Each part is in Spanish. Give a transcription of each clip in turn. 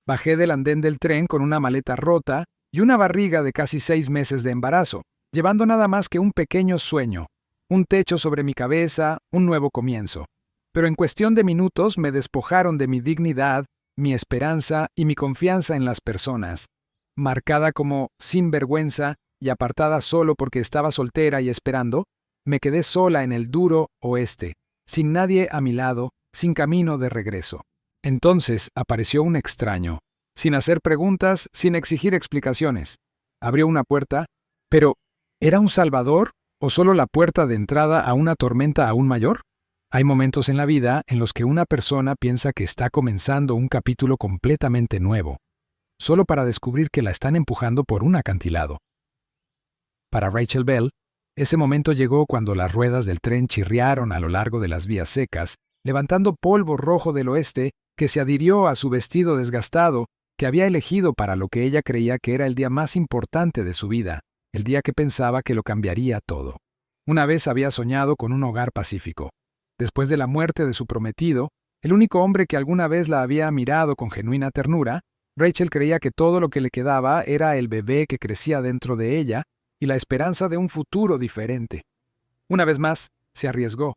Bajé del andén del tren con una maleta rota y una barriga de casi 6 meses de embarazo, llevando nada más que un pequeño sueño, un techo sobre mi cabeza, un nuevo comienzo. Pero en cuestión de minutos me despojaron de mi dignidad, mi esperanza y mi confianza en las personas. Marcada como sinvergüenza y apartada solo porque estaba soltera y esperando, me quedé sola en el duro oeste, sin nadie a mi lado, sin camino de regreso. Entonces apareció un extraño, sin hacer preguntas, sin exigir explicaciones. Abrió una puerta, pero ¿era un salvador o solo la puerta de entrada a una tormenta aún mayor? Hay momentos en la vida en los que una persona piensa que está comenzando un capítulo completamente nuevo, solo para descubrir que la están empujando por un acantilado. Para Rachel Bell, ese momento llegó cuando las ruedas del tren chirriaron a lo largo de las vías secas, levantando polvo rojo del oeste que se adhirió a su vestido desgastado que había elegido para lo que ella creía que era el día más importante de su vida, el día que pensaba que lo cambiaría todo. Una vez había soñado con un hogar pacífico. Después de la muerte de su prometido, el único hombre que alguna vez la había mirado con genuina ternura, Rachel creía que todo lo que le quedaba era el bebé que crecía dentro de ella y la esperanza de un futuro diferente. Una vez más, se arriesgó.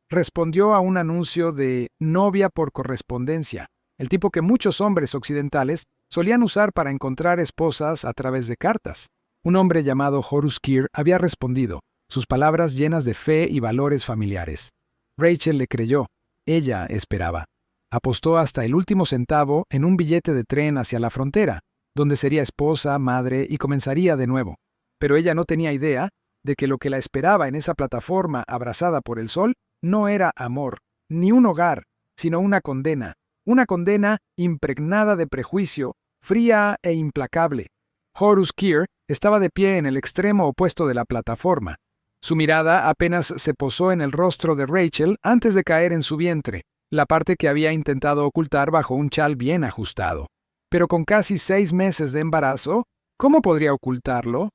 Respondió a un anuncio de novia por correspondencia, el tipo que muchos hombres occidentales solían usar para encontrar esposas a través de cartas. Un hombre llamado Horus Keir había respondido, sus palabras llenas de fe y valores familiares. Rachel le creyó. Ella esperaba. Apostó hasta el último centavo en un billete de tren hacia la frontera, donde sería esposa, madre y comenzaría de nuevo. Pero ella no tenía idea de que lo que la esperaba en esa plataforma abrazada por el sol no era amor, ni un hogar, sino una condena impregnada de prejuicio, fría e implacable. Horus Keir estaba de pie en el extremo opuesto de la plataforma. Su mirada apenas se posó en el rostro de Rachel antes de caer en su vientre, la parte que había intentado ocultar bajo un chal bien ajustado. Pero con casi 6 meses de embarazo, ¿cómo podría ocultarlo?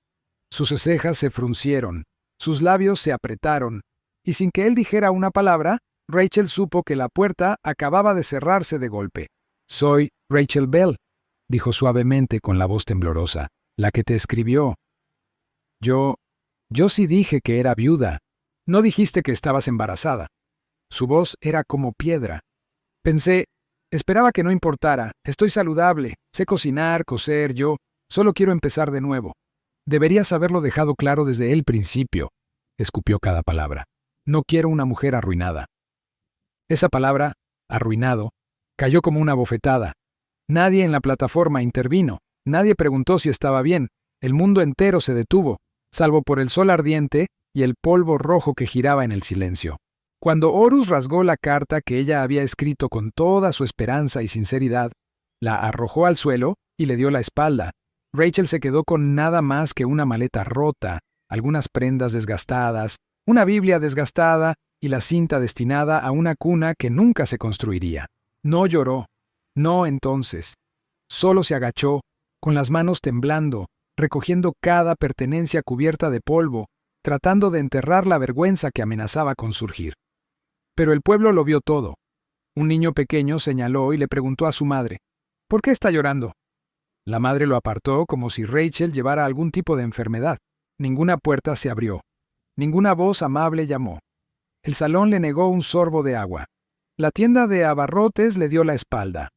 Sus cejas se fruncieron, sus labios se apretaron, y sin que él dijera una palabra, Rachel supo que la puerta acababa de cerrarse de golpe. «Soy Rachel Bell», dijo suavemente con la voz temblorosa, «la que te escribió». Yo sí dije que era viuda. No dijiste que estabas embarazada». Su voz era como piedra. Esperaba que no importara. Estoy saludable, sé cocinar, coser, yo solo quiero empezar de nuevo. Deberías haberlo dejado claro desde el principio. Escupió cada palabra. No quiero una mujer arruinada. Esa palabra, arruinado, cayó como una bofetada. Nadie en la plataforma intervino. Nadie preguntó si estaba bien. El mundo entero se detuvo, salvo por el sol ardiente y el polvo rojo que giraba en el silencio. Cuando Horus rasgó la carta que ella había escrito con toda su esperanza y sinceridad, la arrojó al suelo y le dio la espalda. Rachel se quedó con nada más que una maleta rota, algunas prendas desgastadas, una Biblia desgastada y la cinta destinada a una cuna que nunca se construiría. No lloró. No entonces. Solo se agachó, con las manos temblando, recogiendo cada pertenencia cubierta de polvo, tratando de enterrar la vergüenza que amenazaba con surgir. Pero el pueblo lo vio todo. Un niño pequeño señaló y le preguntó a su madre, «¿Por qué está llorando?». La madre lo apartó como si Rachel llevara algún tipo de enfermedad. Ninguna puerta se abrió. Ninguna voz amable llamó. El salón le negó un sorbo de agua. La tienda de abarrotes le dio la espalda.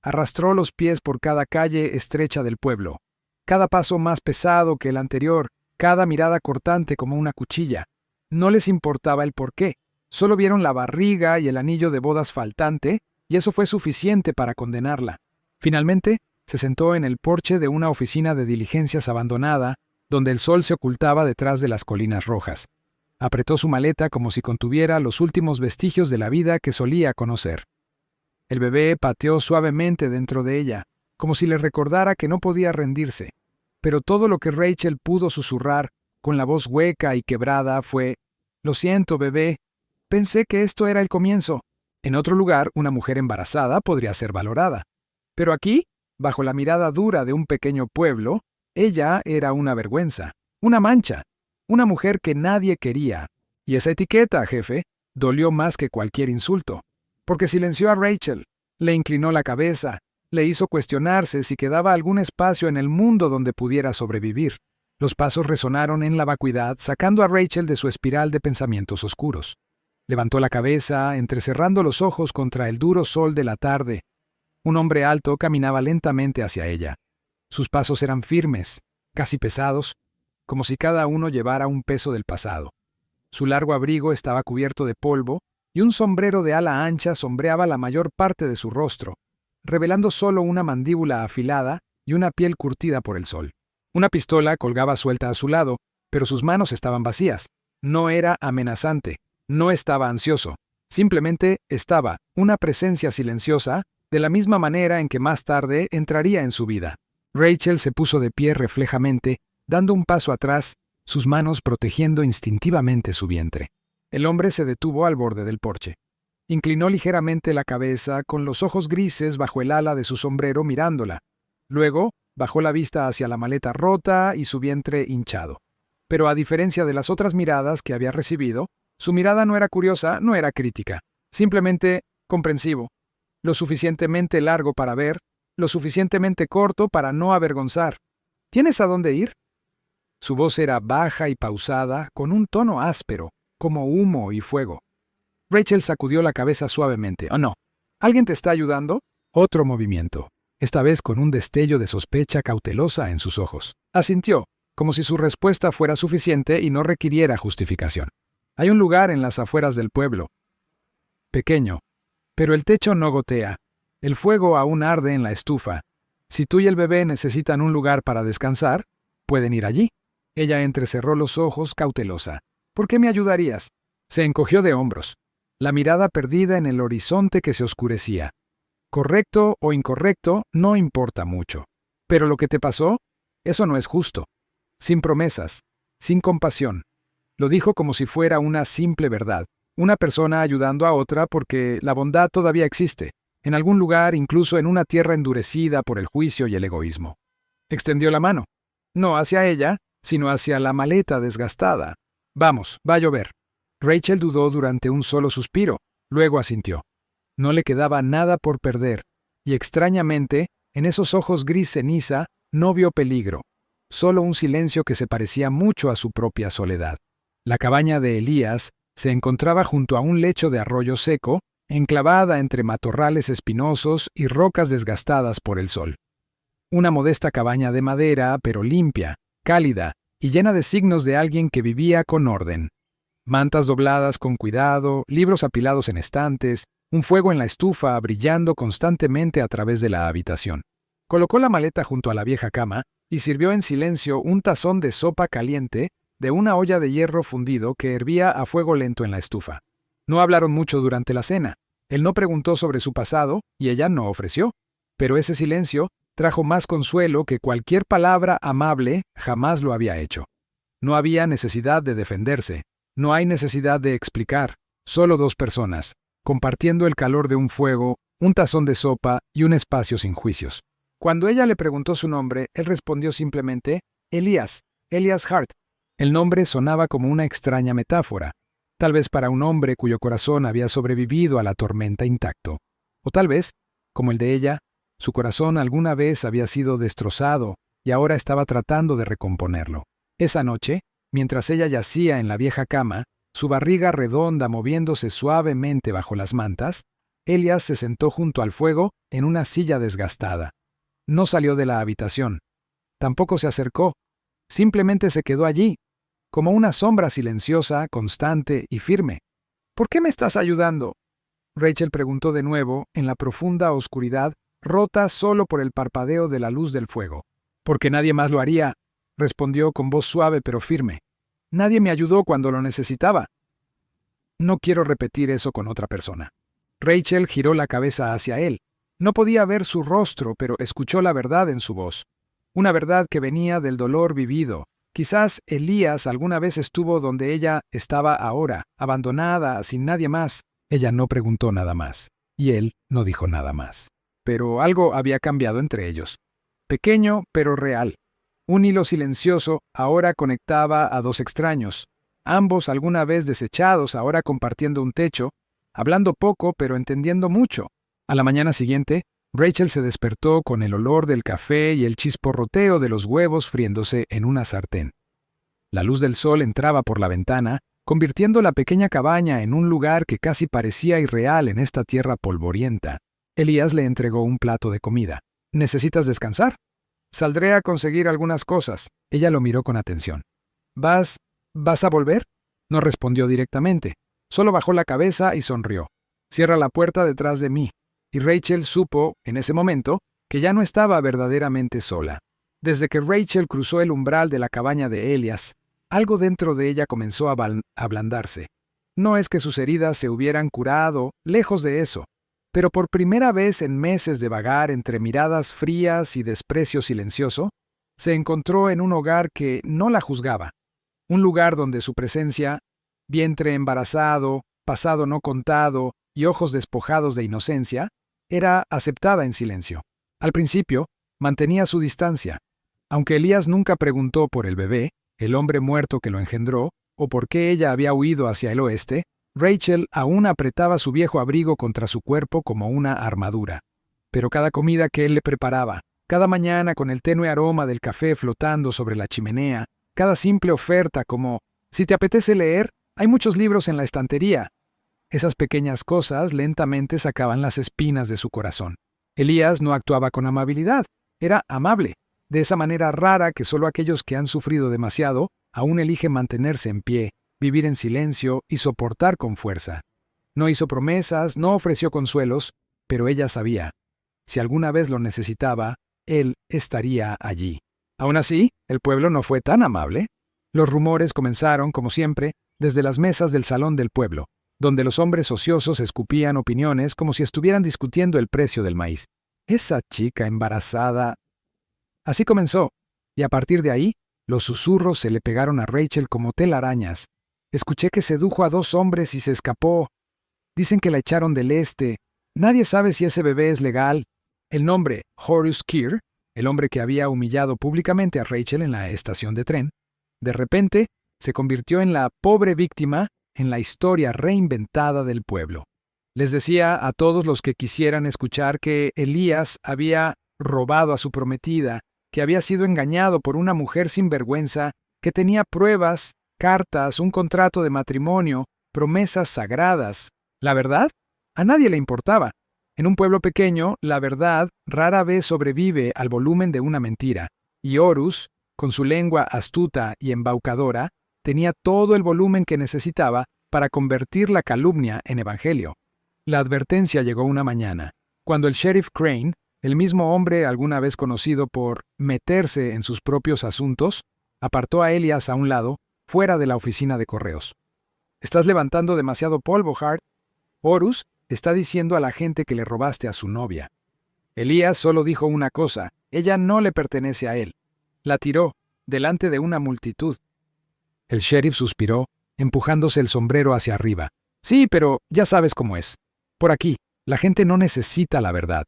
Arrastró los pies por cada calle estrecha del pueblo. Cada paso más pesado que el anterior, cada mirada cortante como una cuchilla. No les importaba el porqué. Solo vieron la barriga y el anillo de bodas faltante, y eso fue suficiente para condenarla. Finalmente, se sentó en el porche de una oficina de diligencias abandonada, donde el sol se ocultaba detrás de las colinas rojas. Apretó su maleta como si contuviera los últimos vestigios de la vida que solía conocer. El bebé pateó suavemente dentro de ella, como si le recordara que no podía rendirse. Pero todo lo que Rachel pudo susurrar, con la voz hueca y quebrada, fue: «Lo siento, bebé. Pensé que esto era el comienzo». En otro lugar, una mujer embarazada podría ser valorada. Pero aquí, bajo la mirada dura de un pequeño pueblo, ella era una vergüenza, una mancha, una mujer que nadie quería. Y esa etiqueta, jefe, dolió más que cualquier insulto, porque silenció a Rachel, le inclinó la cabeza, Le hizo cuestionarse si quedaba algún espacio en el mundo donde pudiera sobrevivir. Los pasos resonaron en la vacuidad, sacando a Rachel de su espiral de pensamientos oscuros. Levantó la cabeza, entrecerrando los ojos contra el duro sol de la tarde. Un hombre alto caminaba lentamente hacia ella. Sus pasos eran firmes, casi pesados, como si cada uno llevara un peso del pasado. Su largo abrigo estaba cubierto de polvo y un sombrero de ala ancha sombreaba la mayor parte de su rostro, revelando solo una mandíbula afilada y una piel curtida por el sol. Una pistola colgaba suelta a su lado, pero sus manos estaban vacías. No era amenazante, no estaba ansioso, simplemente estaba una presencia silenciosa, de la misma manera en que más tarde entraría en su vida. Rachel se puso de pie reflejamente, dando un paso atrás, sus manos protegiendo instintivamente su vientre. El hombre se detuvo al borde del porche. Inclinó ligeramente la cabeza, con los ojos grises bajo el ala de su sombrero mirándola. Luego, bajó la vista hacia la maleta rota y su vientre hinchado. Pero a diferencia de las otras miradas que había recibido, su mirada no era curiosa, no era crítica, simplemente comprensivo. Lo suficientemente largo para ver, lo suficientemente corto para no avergonzar. ¿Tienes a dónde ir? Su voz era baja y pausada, con un tono áspero, como humo y fuego. Rachel sacudió la cabeza suavemente. «Oh, no. ¿Alguien te está ayudando?» Otro movimiento, esta vez con un destello de sospecha cautelosa en sus ojos. Asintió, como si su respuesta fuera suficiente y no requiriera justificación. «Hay un lugar en las afueras del pueblo. Pequeño, pero el techo no gotea. El fuego aún arde en la estufa. Si tú y el bebé necesitan un lugar para descansar, pueden ir allí». Ella entrecerró los ojos cautelosa. «¿Por qué me ayudarías?» Se encogió de hombros, la mirada perdida en el horizonte que se oscurecía. Correcto o incorrecto, no importa mucho. Pero lo que te pasó, eso no es justo. Sin promesas, sin compasión. Lo dijo como si fuera una simple verdad. Una persona ayudando a otra porque la bondad todavía existe, en algún lugar, incluso en una tierra endurecida por el juicio y el egoísmo. Extendió la mano, no hacia ella, sino hacia la maleta desgastada. «Vamos, va a llover». Rachel dudó durante un solo suspiro, luego asintió. No le quedaba nada por perder, y extrañamente, en esos ojos gris ceniza, no vio peligro, solo un silencio que se parecía mucho a su propia soledad. La cabaña de Elías se encontraba junto a un lecho de arroyo seco, enclavada entre matorrales espinosos y rocas desgastadas por el sol. Una modesta cabaña de madera, pero limpia, cálida y llena de signos de alguien que vivía con orden. Mantas dobladas con cuidado, libros apilados en estantes, un fuego en la estufa brillando constantemente a través de la habitación. Colocó la maleta junto a la vieja cama y sirvió en silencio un tazón de sopa caliente de una olla de hierro fundido que hervía a fuego lento en la estufa. No hablaron mucho durante la cena. Él no preguntó sobre su pasado y ella no ofreció. Pero ese silencio trajo más consuelo que cualquier palabra amable jamás lo había hecho. No había necesidad de defenderse. No hay necesidad de explicar. Solo dos personas, compartiendo el calor de un fuego, un tazón de sopa y un espacio sin juicios. Cuando ella le preguntó su nombre, él respondió simplemente, Elías Hart. El nombre sonaba como una extraña metáfora, tal vez para un hombre cuyo corazón había sobrevivido a la tormenta intacto. O tal vez, como el de ella, su corazón alguna vez había sido destrozado y ahora estaba tratando de recomponerlo. Esa noche, mientras ella yacía en la vieja cama, su barriga redonda moviéndose suavemente bajo las mantas, Elías se sentó junto al fuego en una silla desgastada. No salió de la habitación. Tampoco se acercó. Simplemente se quedó allí, como una sombra silenciosa, constante y firme. «¿Por qué me estás ayudando?», Rachel preguntó de nuevo, en la profunda oscuridad, rota solo por el parpadeo de la luz del fuego. «Porque nadie más lo haría», respondió con voz suave pero firme. «Nadie me ayudó cuando lo necesitaba». «No quiero repetir eso con otra persona». Rachel giró la cabeza hacia él. No podía ver su rostro, pero escuchó la verdad en su voz. Una verdad que venía del dolor vivido. Quizás Elías alguna vez estuvo donde ella estaba ahora, abandonada, sin nadie más. Ella no preguntó nada más, y él no dijo nada más. Pero algo había cambiado entre ellos. Pequeño, pero real. Un hilo silencioso ahora conectaba a dos extraños, ambos alguna vez desechados, ahora compartiendo un techo, hablando poco pero entendiendo mucho. A la mañana siguiente, Rachel se despertó con el olor del café y el chisporroteo de los huevos friéndose en una sartén. La luz del sol entraba por la ventana, convirtiendo la pequeña cabaña en un lugar que casi parecía irreal en esta tierra polvorienta. Elías le entregó un plato de comida. ¿Necesitas descansar? Saldré a conseguir algunas cosas. Ella lo miró con atención. ¿Vas a volver? No respondió directamente. Solo bajó la cabeza y sonrió. Cierra la puerta detrás de mí. Y Rachel supo, en ese momento, que ya no estaba verdaderamente sola. Desde que Rachel cruzó el umbral de la cabaña de Elias, algo dentro de ella comenzó a ablandarse. No es que sus heridas se hubieran curado, lejos de eso, pero por primera vez en meses de vagar entre miradas frías y desprecio silencioso, se encontró en un hogar que no la juzgaba, un lugar donde su presencia, vientre embarazado, pasado no contado y ojos despojados de inocencia, era aceptada en silencio. Al principio, mantenía su distancia. Aunque Elías nunca preguntó por el bebé, el hombre muerto que lo engendró, o por qué ella había huido hacia el oeste, Rachel aún apretaba su viejo abrigo contra su cuerpo como una armadura. Pero cada comida que él le preparaba, cada mañana con el tenue aroma del café flotando sobre la chimenea, cada simple oferta como, si te apetece leer, hay muchos libros en la estantería. Esas pequeñas cosas lentamente sacaban las espinas de su corazón. Elías no actuaba con amabilidad, era amable, de esa manera rara que solo aquellos que han sufrido demasiado aún eligen mantenerse en pie, vivir en silencio y soportar con fuerza. No hizo promesas, no ofreció consuelos, pero ella sabía. Si alguna vez lo necesitaba, él estaría allí. Aún así, el pueblo no fue tan amable. Los rumores comenzaron, como siempre, desde las mesas del salón del pueblo, donde los hombres ociosos escupían opiniones como si estuvieran discutiendo el precio del maíz. Esa chica embarazada. Así comenzó, y a partir de ahí, los susurros se le pegaron a Rachel como telarañas. Escuché que sedujo a 2 hombres y se escapó. Dicen que la echaron del este. Nadie sabe si ese bebé es legal. El nombre, Horus Keir, el hombre que había humillado públicamente a Rachel en la estación de tren, de repente se convirtió en la pobre víctima en la historia reinventada del pueblo. Les decía a todos los que quisieran escuchar que Elías había robado a su prometida, que había sido engañado por una mujer sin vergüenza, que tenía pruebas, cartas, un contrato de matrimonio, promesas sagradas. ¿La verdad? A nadie le importaba. En un pueblo pequeño, la verdad rara vez sobrevive al volumen de una mentira, y Horus, con su lengua astuta y embaucadora, tenía todo el volumen que necesitaba para convertir la calumnia en evangelio. La advertencia llegó una mañana, cuando el sheriff Crane, el mismo hombre alguna vez conocido por meterse en sus propios asuntos, apartó a Elias a un lado, fuera de la oficina de correos. «Estás levantando demasiado polvo, Hart. Horus está diciendo a la gente que le robaste a su novia». Elías solo dijo una cosa: ella no le pertenece a él. La tiró, delante de una multitud. El sheriff suspiró, empujándose el sombrero hacia arriba. «Sí, pero ya sabes cómo es. Por aquí, la gente no necesita la verdad.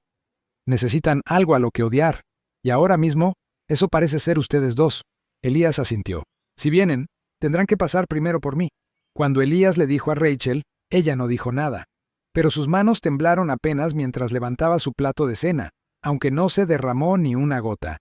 Necesitan algo a lo que odiar. Y ahora mismo, eso parece ser ustedes 2. Elías asintió. «Si vienen, tendrán que pasar primero por mí». Cuando Elías le dijo a Rachel, ella no dijo nada. Pero sus manos temblaron apenas mientras levantaba su plato de cena, aunque no se derramó ni una gota.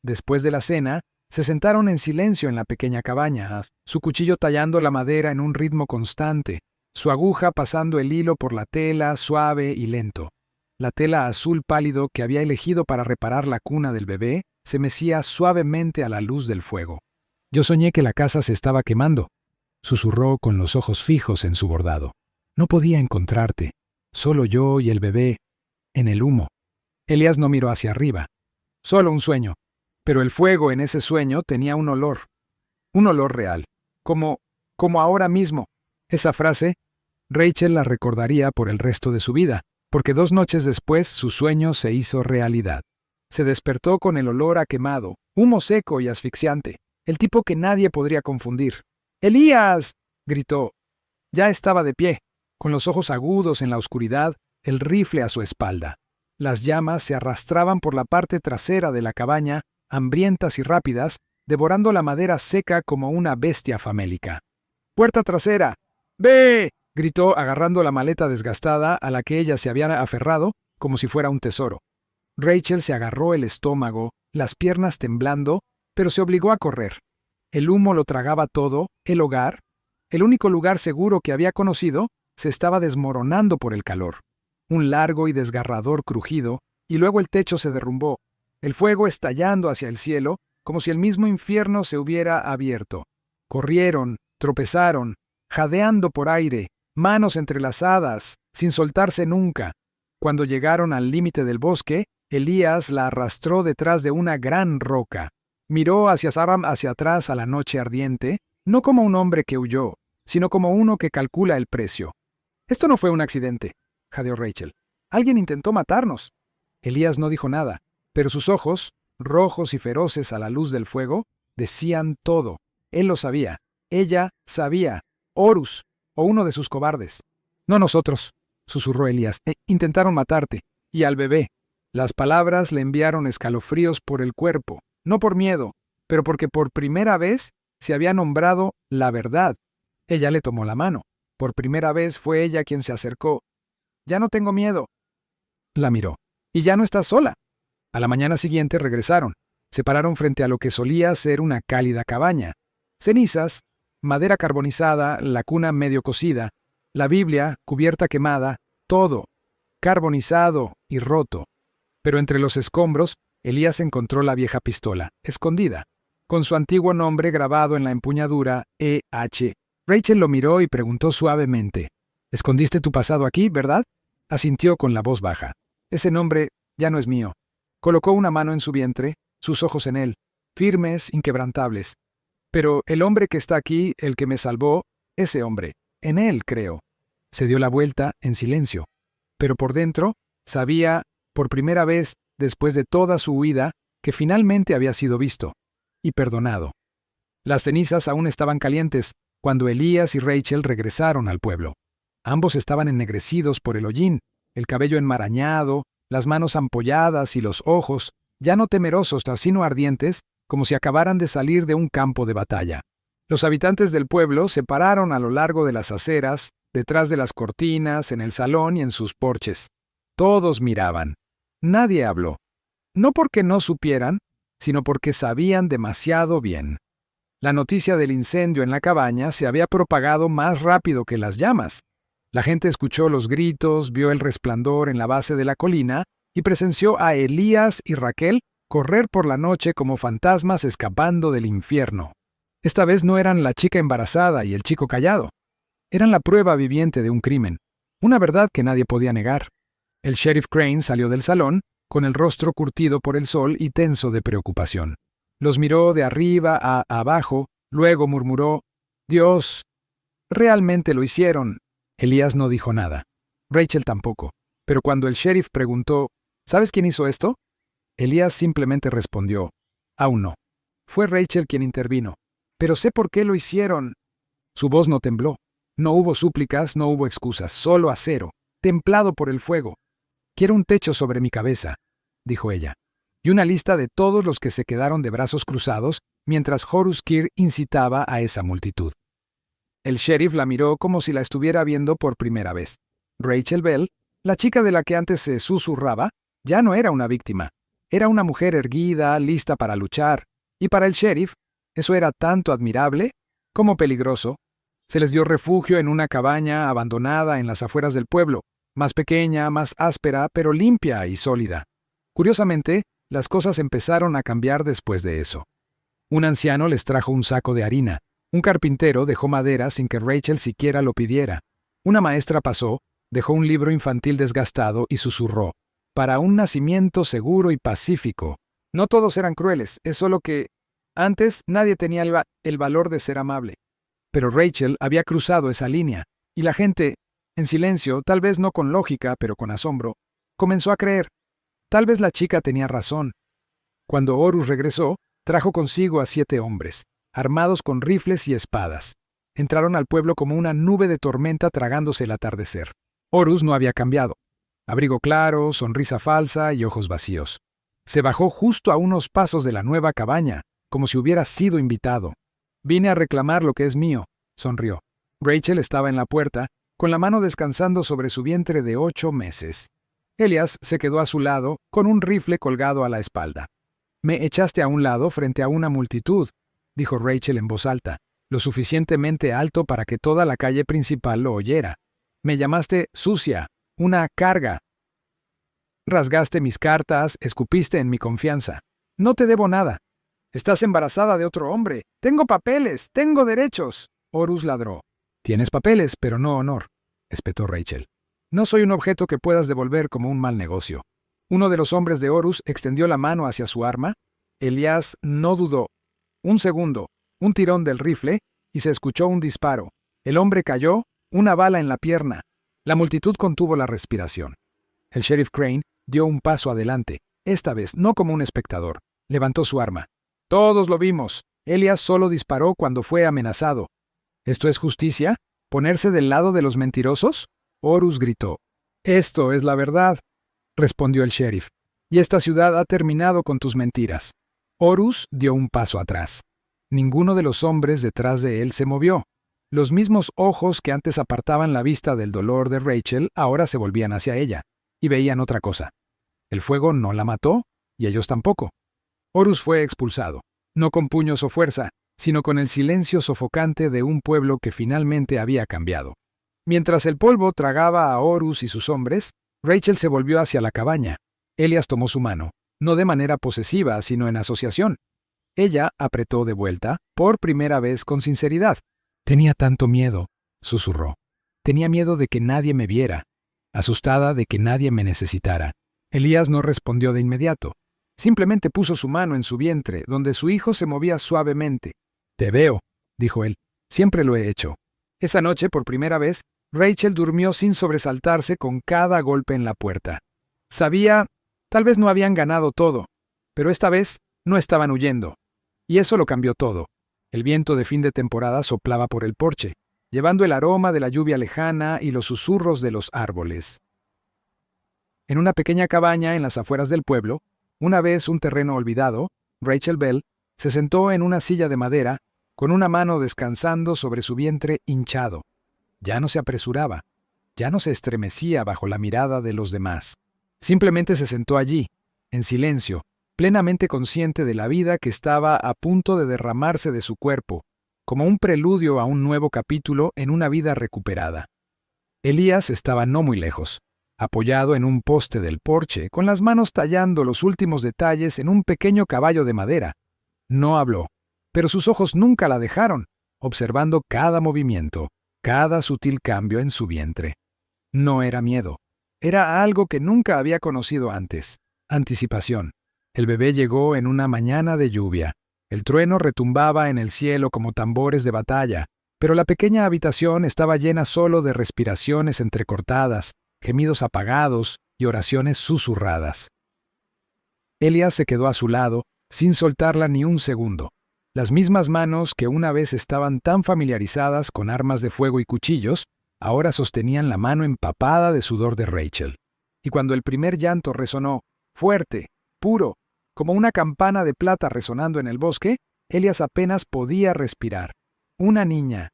Después de la cena, se sentaron en silencio en la pequeña cabaña, su cuchillo tallando la madera en un ritmo constante, su aguja pasando el hilo por la tela suave y lento. La tela azul pálido que había elegido para reparar la cuna del bebé se mecía suavemente a la luz del fuego. «Yo soñé que la casa se estaba quemando», susurró con los ojos fijos en su bordado. «No podía encontrarte, solo yo y el bebé, en el humo». Elías no miró hacia arriba. «Solo un sueño». Pero el fuego en ese sueño tenía un olor real, como ahora mismo. Esa frase, Rachel la recordaría por el resto de su vida, porque 2 noches después su sueño se hizo realidad. Se despertó con el olor a quemado, humo seco y asfixiante, el tipo que nadie podría confundir. «¡Elías!», gritó. Ya estaba de pie, con los ojos agudos en la oscuridad, el rifle a su espalda. Las llamas se arrastraban por la parte trasera de la cabaña, hambrientas y rápidas, devorando la madera seca como una bestia famélica. «¡Puerta trasera! ¡Ve!», gritó agarrando la maleta desgastada a la que ella se había aferrado como si fuera un tesoro. Rachel se agarró el estómago, las piernas temblando, pero se obligó a correr. El humo lo tragaba todo, el hogar, el único lugar seguro que había conocido, se estaba desmoronando por el calor. Un largo y desgarrador crujido, y luego el techo se derrumbó, el fuego estallando hacia el cielo, como si el mismo infierno se hubiera abierto. Corrieron, tropezaron, jadeando por aire, manos entrelazadas, sin soltarse nunca. Cuando llegaron al límite del bosque, Elías la arrastró detrás de una gran roca. Miró hacia atrás a la noche ardiente, no como un hombre que huyó, sino como uno que calcula el precio. Esto no fue un accidente, jadeó Rachel. Alguien intentó matarnos. Elías no dijo nada, pero sus ojos, rojos y feroces a la luz del fuego, decían todo. Él lo sabía. Ella sabía. Horus, o uno de sus cobardes. No nosotros, susurró Elías. Intentaron matarte. Y al bebé. Las palabras le enviaron escalofríos por el cuerpo, no por miedo, pero porque por primera vez se había nombrado la verdad. Ella le tomó la mano. Por primera vez fue ella quien se acercó. Ya no tengo miedo. La miró. Y ya no estás sola. A la mañana siguiente regresaron. Se pararon frente a lo que solía ser una cálida cabaña. Cenizas, madera carbonizada, la cuna medio cocida, la Biblia, cubierta quemada, todo, carbonizado y roto. Pero entre los escombros, Elías encontró la vieja pistola, escondida, con su antiguo nombre grabado en la empuñadura E.H. Rachel lo miró y preguntó suavemente: «¿Escondiste tu pasado aquí, verdad?» Asintió con la voz baja. «Ese nombre ya no es mío». Colocó una mano en su vientre, sus ojos en él, firmes, inquebrantables. «Pero el hombre que está aquí, el que me salvó, ese hombre, en él creo». Se dio la vuelta en silencio, pero por dentro sabía, por primera vez después de toda su huida, que finalmente había sido visto y perdonado. Las cenizas aún estaban calientes cuando Elías y Rachel regresaron al pueblo. Ambos estaban ennegrecidos por el hollín, el cabello enmarañado, las manos ampolladas y los ojos, ya no temerosos sino ardientes, como si acabaran de salir de un campo de batalla. Los habitantes del pueblo se pararon a lo largo de las aceras, detrás de las cortinas, en el salón y en sus porches. Todos miraban. Nadie habló. No porque no supieran, sino porque sabían demasiado bien. La noticia del incendio en la cabaña se había propagado más rápido que las llamas. La gente escuchó los gritos, vio el resplandor en la base de la colina y presenció a Elías y Raquel correr por la noche como fantasmas escapando del infierno. Esta vez no eran la chica embarazada y el chico callado. Eran la prueba viviente de un crimen, una verdad que nadie podía negar. El sheriff Crane salió del salón, con el rostro curtido por el sol y tenso de preocupación. Los miró de arriba a abajo, luego murmuró: «Dios, realmente lo hicieron». Elías no dijo nada. Rachel tampoco. Pero cuando el sheriff preguntó: «¿Sabes quién hizo esto?», Elías simplemente respondió: «Aún no». Fue Rachel quien intervino. «Pero sé por qué lo hicieron». Su voz no tembló. No hubo súplicas, no hubo excusas, solo acero, templado por el fuego. «Quiero un techo sobre mi cabeza», dijo ella, y una lista de todos los que se quedaron de brazos cruzados mientras Horus Kir incitaba a esa multitud. El sheriff la miró como si la estuviera viendo por primera vez. Rachel Bell, la chica de la que antes se susurraba, ya no era una víctima. Era una mujer erguida, lista para luchar, y para el sheriff, eso era tanto admirable como peligroso. Se les dio refugio en una cabaña abandonada en las afueras del pueblo, más pequeña, más áspera, pero limpia y sólida. Curiosamente, las cosas empezaron a cambiar después de eso. Un anciano les trajo un saco de harina. Un carpintero dejó madera sin que Rachel siquiera lo pidiera. Una maestra pasó, dejó un libro infantil desgastado y susurró: «Para un nacimiento seguro y pacífico». No todos eran crueles, es solo que antes nadie tenía el valor de ser amable. Pero Rachel había cruzado esa línea, y la gente, en silencio, tal vez no con lógica, pero con asombro, comenzó a creer. Tal vez la chica tenía razón. Cuando Horus regresó, trajo consigo a 7 hombres, armados con rifles y espadas. Entraron al pueblo como una nube de tormenta tragándose el atardecer. Horus no había cambiado. Abrigo claro, sonrisa falsa y ojos vacíos. Se bajó justo a unos pasos de la nueva cabaña, como si hubiera sido invitado. «Vine a reclamar lo que es mío», sonrió. Rachel estaba en la puerta, con la mano descansando sobre su vientre de 8 meses. Elias se quedó a su lado, con un rifle colgado a la espalda. «Me echaste a un lado frente a una multitud», dijo Rachel en voz alta, lo suficientemente alto para que toda la calle principal lo oyera. «Me llamaste sucia, una carga. Rasgaste mis cartas, escupiste en mi confianza. No te debo nada. Estás embarazada de otro hombre. Tengo papeles, tengo derechos». Horus ladró. «Tienes papeles, pero no honor», espetó Rachel. «No soy un objeto que puedas devolver como un mal negocio». Uno de los hombres de Horus extendió la mano hacia su arma. Elias no dudó. Un segundo, un tirón del rifle, y se escuchó un disparo. El hombre cayó, una bala en la pierna. La multitud contuvo la respiración. El sheriff Crane dio un paso adelante, esta vez no como un espectador. Levantó su arma. «Todos lo vimos. Elias solo disparó cuando fue amenazado». «¿Esto es justicia? ¿Ponerse del lado de los mentirosos?», Horus gritó. «Esto es la verdad», respondió el sheriff. «Y esta ciudad ha terminado con tus mentiras». Horus dio un paso atrás. Ninguno de los hombres detrás de él se movió. Los mismos ojos que antes apartaban la vista del dolor de Rachel ahora se volvían hacia ella, y veían otra cosa. El fuego no la mató, y ellos tampoco. Horus fue expulsado, no con puños o fuerza, sino con el silencio sofocante de un pueblo que finalmente había cambiado. Mientras el polvo tragaba a Horus y sus hombres, Rachel se volvió hacia la cabaña. Elias tomó su mano, no de manera posesiva, sino en asociación. Ella apretó de vuelta, por primera vez con sinceridad. «Tenía tanto miedo», susurró. «Tenía miedo de que nadie me viera, asustada de que nadie me necesitara». Elías no respondió de inmediato. Simplemente puso su mano en su vientre, donde su hijo se movía suavemente. «Te veo», dijo él. «Siempre lo he hecho». Esa noche, por primera vez, Rachel durmió sin sobresaltarse con cada golpe en la puerta. Sabía, tal vez no habían ganado todo, pero esta vez no estaban huyendo. Y eso lo cambió todo. El viento de fin de temporada soplaba por el porche, llevando el aroma de la lluvia lejana y los susurros de los árboles. En una pequeña cabaña en las afueras del pueblo, una vez un terreno olvidado, Rachel Bell se sentó en una silla de madera, con una mano descansando sobre su vientre hinchado. Ya no se apresuraba, ya no se estremecía bajo la mirada de los demás. Simplemente se sentó allí, en silencio, plenamente consciente de la vida que estaba a punto de derramarse de su cuerpo, como un preludio a un nuevo capítulo en una vida recuperada. Elías estaba no muy lejos, apoyado en un poste del porche, con las manos tallando los últimos detalles en un pequeño caballo de madera. No habló, pero sus ojos nunca la dejaron, observando cada movimiento, cada sutil cambio en su vientre. No era miedo, era algo que nunca había conocido antes: anticipación. El bebé llegó en una mañana de lluvia. El trueno retumbaba en el cielo como tambores de batalla, pero la pequeña habitación estaba llena solo de respiraciones entrecortadas, gemidos apagados y oraciones susurradas. Elias se quedó a su lado, sin soltarla ni un segundo. Las mismas manos que una vez estaban tan familiarizadas con armas de fuego y cuchillos, ahora sostenían la mano empapada de sudor de Rachel. Y cuando el primer llanto resonó, fuerte, puro, como una campana de plata resonando en el bosque, Elias apenas podía respirar. Una niña,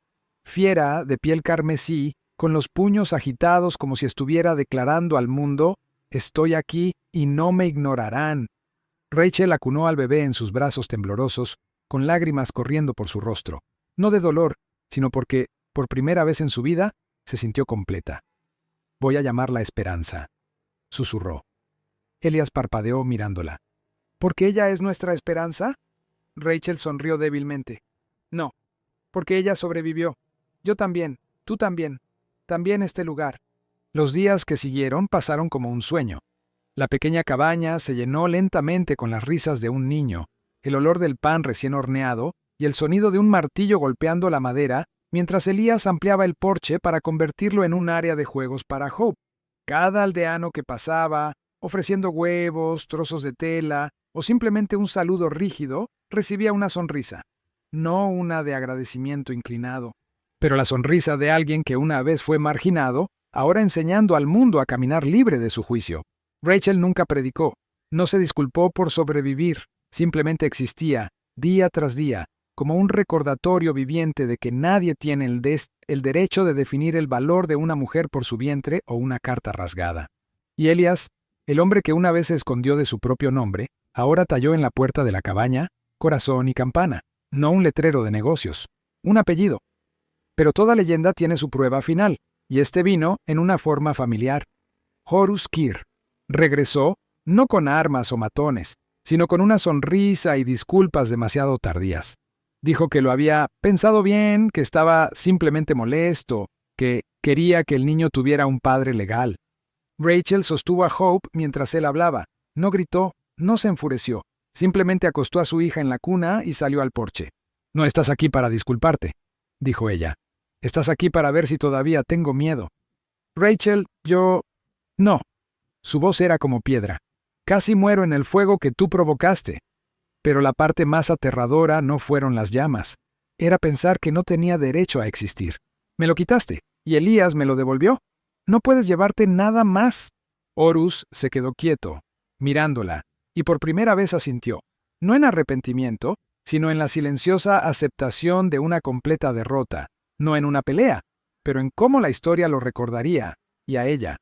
fiera, de piel carmesí, con los puños agitados como si estuviera declarando al mundo: «Estoy aquí y no me ignorarán». Rachel acunó al bebé en sus brazos temblorosos, con lágrimas corriendo por su rostro, no de dolor, sino porque, por primera vez en su vida, se sintió completa. «Voy a llamarla Esperanza», susurró. Elias parpadeó mirándola. «¿Porque ella es nuestra esperanza?». Rachel sonrió débilmente. «No, porque ella sobrevivió. Yo también, tú también, también este lugar». Los días que siguieron pasaron como un sueño. La pequeña cabaña se llenó lentamente con las risas de un niño, el olor del pan recién horneado y el sonido de un martillo golpeando la madera, mientras Elías ampliaba el porche para convertirlo en un área de juegos para Hope. Cada aldeano que pasaba, ofreciendo huevos, trozos de tela o simplemente un saludo rígido, recibía una sonrisa, no una de agradecimiento inclinado, pero la sonrisa de alguien que una vez fue marginado, ahora enseñando al mundo a caminar libre de su juicio. Rachel nunca predicó, no se disculpó por sobrevivir, simplemente existía, día tras día, como un recordatorio viviente de que nadie tiene el derecho de definir el valor de una mujer por su vientre o una carta rasgada. Y Elias El hombre que una vez se escondió de su propio nombre, ahora talló en la puerta de la cabaña corazón y campana, no un letrero de negocios, un apellido. Pero toda leyenda tiene su prueba final, y este vino en una forma familiar. Horus Kir regresó no con armas o matones, sino con una sonrisa y disculpas demasiado tardías. Dijo que lo había pensado bien, que estaba simplemente molesto, que quería que el niño tuviera un padre legal. Rachel sostuvo a Hope mientras él hablaba. No gritó, no se enfureció. Simplemente acostó a su hija en la cuna y salió al porche. «No estás aquí para disculparte», dijo ella. «Estás aquí para ver si todavía tengo miedo». «Rachel, yo...» «No». Su voz era como piedra. «Casi muero en el fuego que tú provocaste». Pero la parte más aterradora no fueron las llamas. Era pensar que no tenía derecho a existir. «Me lo quitaste, y Elías me lo devolvió. No puedes llevarte nada más». Horus se quedó quieto, mirándola, y por primera vez asintió, no en arrepentimiento, sino en la silenciosa aceptación de una completa derrota, no en una pelea, pero en cómo la historia lo recordaría, y a ella.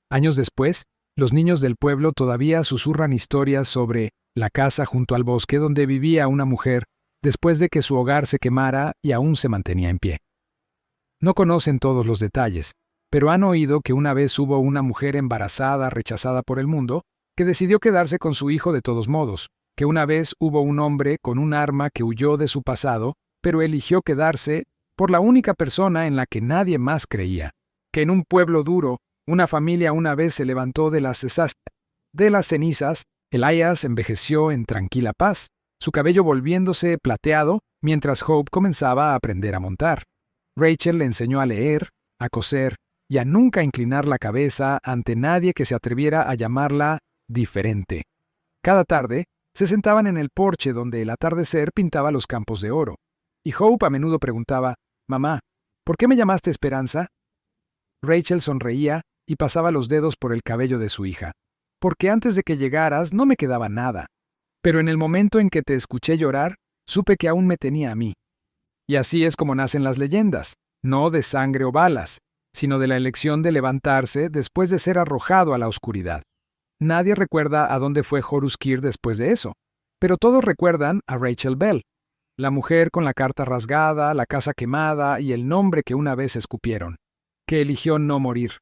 Años después, los niños del pueblo todavía susurran historias sobre la casa junto al bosque donde vivía una mujer después de que su hogar se quemara y aún se mantenía en pie. No conocen todos los detalles, pero han oído que una vez hubo una mujer embarazada rechazada por el mundo que decidió quedarse con su hijo de todos modos, que una vez hubo un hombre con un arma que huyó de su pasado, pero eligió quedarse por la única persona en la que nadie más creía, que en un pueblo duro, una familia una vez se levantó de las cenizas, Elías envejeció en tranquila paz, su cabello volviéndose plateado, mientras Hope comenzaba a aprender a montar. Rachel le enseñó a leer, a coser y a nunca inclinar la cabeza ante nadie que se atreviera a llamarla diferente. Cada tarde, se sentaban en el porche donde el atardecer pintaba los campos de oro, y Hope a menudo preguntaba, «Mamá, ¿por qué me llamaste Esperanza?» Rachel sonreía y pasaba los dedos por el cabello de su hija. «Porque antes de que llegaras no me quedaba nada. Pero en el momento en que te escuché llorar, supe que aún me tenía a mí». Y así es como nacen las leyendas, no de sangre o balas, sino de la elección de levantarse después de ser arrojado a la oscuridad. Nadie recuerda a dónde fue Horus Kir después de eso, pero todos recuerdan a Rachel Bell, la mujer con la carta rasgada, la casa quemada y el nombre que una vez escupieron, que eligió no morir.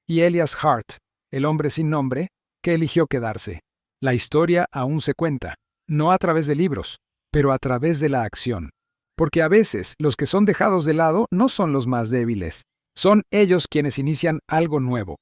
Y Elias Hart, el hombre sin nombre, que eligió quedarse. La historia aún se cuenta, no a través de libros, pero a través de la acción. Porque a veces los que son dejados de lado no son los más débiles, son ellos quienes inician algo nuevo.